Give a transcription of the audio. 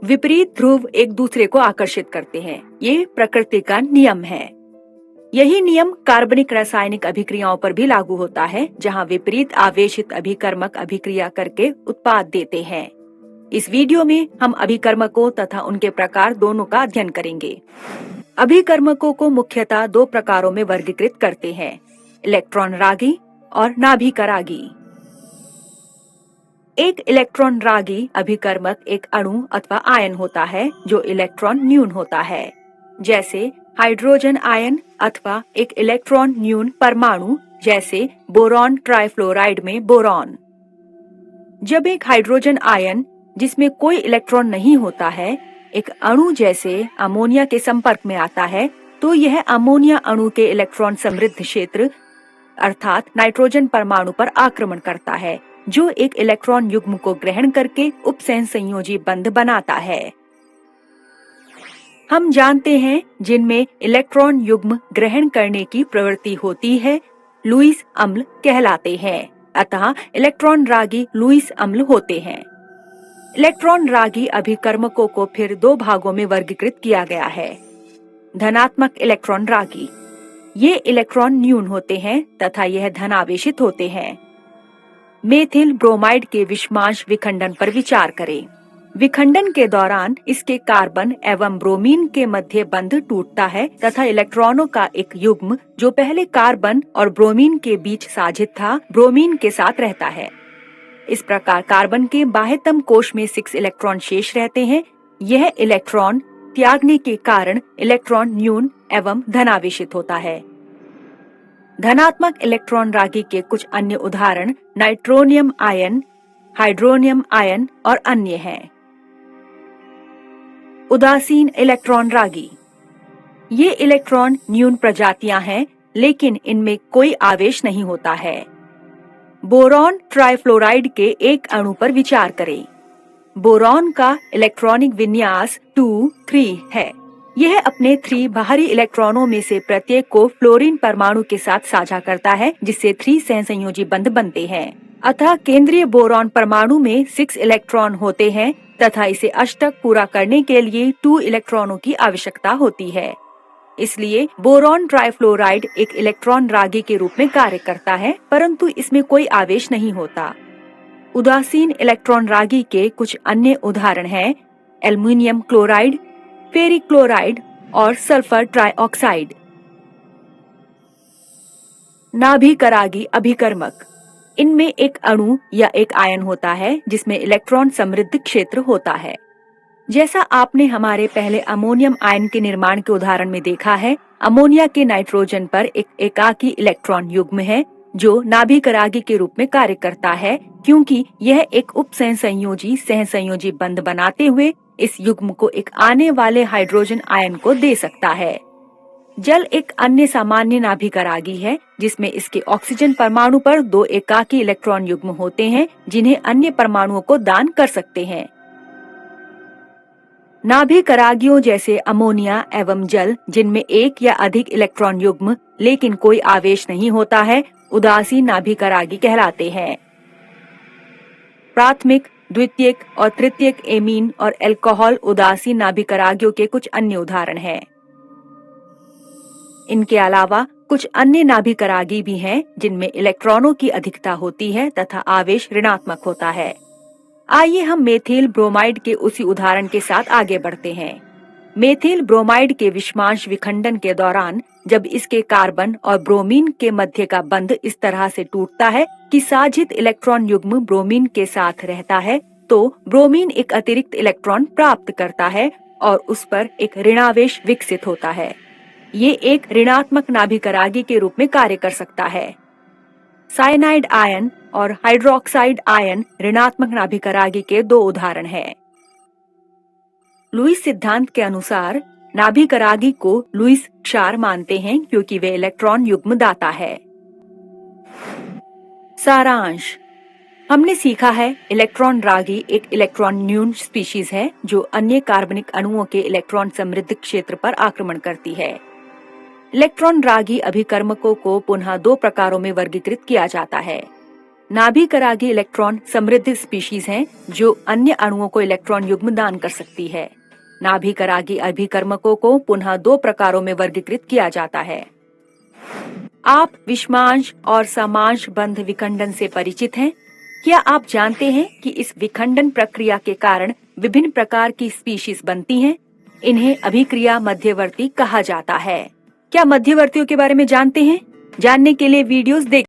विपरीत ध्रुव एक दूसरे को आकर्षित करते हैं। ये प्रकृति का नियम है। यही नियम कार्बनिक रासायनिक अभिक्रियाओं पर भी लागू होता है, जहां विपरीत आवेशित अभिकर्मक अभिक्रिया करके उत्पाद देते हैं। इस वीडियो में हम अभिकर्मकों तथा उनके प्रकार दोनों का अध्ययन करेंगे। अभिकर्मकों को मुख्यतः दो प्रकारों में वर्गीकृत करते हैं, इलेक्ट्रॉन रागी और नाभिकरागी। एक इलेक्ट्रॉन रागी अभिकर्मक एक अणु अथवा आयन होता है जो इलेक्ट्रॉन न्यून होता है, जैसे हाइड्रोजन आयन, अथवा एक इलेक्ट्रॉन न्यून परमाणु जैसे बोरॉन ट्राइफ्लोराइड में बोरॉन। जब एक हाइड्रोजन आयन जिसमें कोई इलेक्ट्रॉन नहीं होता है एक अणु जैसे अमोनिया के संपर्क में आता है, तो यह अमोनिया अणु के इलेक्ट्रॉन समृद्ध क्षेत्र अर्थात नाइट्रोजन परमाणु पर आक्रमण करता है, जो एक इलेक्ट्रॉन युग्म को ग्रहण करके उपसहसंयोजी बंध बनाता है। हम जानते हैं जिनमें इलेक्ट्रॉन युग्म ग्रहण करने की प्रवृत्ति होती है लुईस अम्ल कहलाते हैं, अतः इलेक्ट्रॉन रागी लुईस अम्ल होते हैं। इलेक्ट्रॉन रागी अभिकर्मकों को फिर दो भागों में वर्गीकृत किया गया है। धनात्मक इलेक्ट्रॉन रागी, ये इलेक्ट्रॉन न्यून होते हैं तथा यह धनावेशित होते हैं। मेथिल ब्रोमाइड के विषमांश विखंडन पर विचार करें। विखंडन के दौरान इसके कार्बन एवं ब्रोमीन के मध्य बंध टूटता है तथा इलेक्ट्रॉनों का एक युग्म जो पहले कार्बन और ब्रोमीन के बीच साझित था, ब्रोमीन के साथ रहता है। इस प्रकार कार्बन के बाह्यतम कोश में 6 इलेक्ट्रॉन शेष रहते हैं। यह इलेक्ट्रॉन त्यागने के कारण इलेक्ट्रॉन न्यून एवं धनावेशित होता है। धनात्मक इलेक्ट्रॉन रागी के कुछ अन्य उदाहरण नाइट्रोनियम आयन, हाइड्रोनियम आयन और अन्य हैं। उदासीन इलेक्ट्रॉन रागी, ये इलेक्ट्रॉन न्यून प्रजातियां हैं, लेकिन इनमें कोई आवेश नहीं होता है। बोरॉन ट्राइफ्लोराइड के एक अणु पर विचार करें। बोरॉन का इलेक्ट्रॉनिक विन्यास 2,3 है। यह अपने 3 बाहरी इलेक्ट्रॉनों में से प्रत्येक को फ्लोरीन परमाणु के साथ साझा करता है, जिससे 3 सहसंयोजी बंध बनते हैं। अतः केंद्रीय बोरॉन परमाणु में 6 इलेक्ट्रॉन होते हैं तथा इसे अष्टक पूरा करने के लिए 2 इलेक्ट्रॉनों की आवश्यकता होती है। इसलिए बोरॉन ट्राइफ्लोराइड एक इलेक्ट्रॉन रागी के रूप में कार्य करता है, परंतु इसमें कोई आवेश नहीं होता। उदासीन इलेक्ट्रॉन रागी के कुछ अन्य उदाहरण हैं एल्युमिनियम क्लोराइड, फेरिक क्लोराइड और सल्फर ट्राइऑक्साइड। नाभिकरागी अभिकर्मक, इनमें एक अणु या एक आयन होता है जिसमें इलेक्ट्रॉन समृद्ध क्षेत्र होता है। जैसा आपने हमारे पहले अमोनियम आयन के निर्माण के उदाहरण में देखा है, अमोनिया के नाइट्रोजन पर एक एकाकी इलेक्ट्रॉन युग्म है जो नाभिकरागी के रूप में कार्य करता है, क्योंकि यह एक उपसहसंयोजी सहसंयोजी बंध बनाते हुए इस युग्म को एक आने वाले हाइड्रोजन आयन को दे सकता है। जल एक अन्य सामान्य नाभिकरागी है जिसमें इसके ऑक्सीजन परमाणु पर 2 एकाकी इलेक्ट्रॉन युग्म होते हैं जिन्हें अन्य परमाणुओं को दान कर सकते हैं। नाभिकरागियों जैसे अमोनिया एवं जल जिनमें एक या अधिक इलेक्ट्रॉन युग्म लेकिन कोई आवेश नहीं होता है, उदासीन नाभिकरागी कहलाते हैं। प्राथमिक, द्वितीयक और तृतीयक एमीन और अल्कोहल उदासीन नाभिकरागियों के कुछ अन्य उदाहरण हैं। इनके अलावा कुछ अन्य नाभिकरागी भी हैं जिनमें इलेक्ट्रॉनों की अधिकता होती है तथा आवेश ऋणात्मक होता है। आइए हम मेथिल ब्रोमाइड के उसी उदाहरण के साथ आगे बढ़ते हैं। मेथिल ब्रोमाइड के विषमांश विखंडन के दौरान जब इसके कार्बन और ब्रोमीन के मध्य का बंध इस तरह से टूटता है कि साझित इलेक्ट्रॉन युग्म ब्रोमीन के साथ रहता है, तो ब्रोमीन एक अतिरिक्त इलेक्ट्रॉन प्राप्त करता है और उस पर एक ऋणावेश विकसित होता है। ये एक ऋणात्मक नाभिकरागी के रूप में कार्य कर सकता है। साइनाइड आयन और हाइड्रोक्साइड आयन ऋणात्मक नाभिकरागी के 2 उदाहरण हैं। लुईस सिद्धांत के अनुसार नाभिकरागी को लुईस क्षार मानते हैं क्योंकि वे इलेक्ट्रॉन युग्म दाता है। सारांश, हमने सीखा है इलेक्ट्रॉन रागी एक इलेक्ट्रॉन न्यून स्पीशीज है जो अन्य कार्बनिक अणुओं के इलेक्ट्रॉन समृद्ध क्षेत्र पर आक्रमण करती है। इलेक्ट्रॉन रागी अभिकर्मकों को पुनः 2 प्रकारों में वर्गीकृत किया जाता है, नाभिकरागी इलेक्ट्रॉन समृद्ध स्पीशीज हैं जो अन्य अणुओं को इलेक्ट्रॉन युग्म दान कर सकती है। नाभिकरागी अभिकर्मकों को पुनः 2 प्रकारों में वर्गीकृत किया जाता है। आप विषमांश और समांश बंध विखंडन से परिचित हैं? क्या आप जानते हैं कि इस विखंडन प्रक्रिया के कारण विभिन्न प्रकार की स्पीशीज बनती हैं? इन्हें अभिक्रिया मध्यवर्ती कहा जाता है। क्या मध्यवर्तियों के बारे में जानते हैं? जानने के लिए वीडियोस देख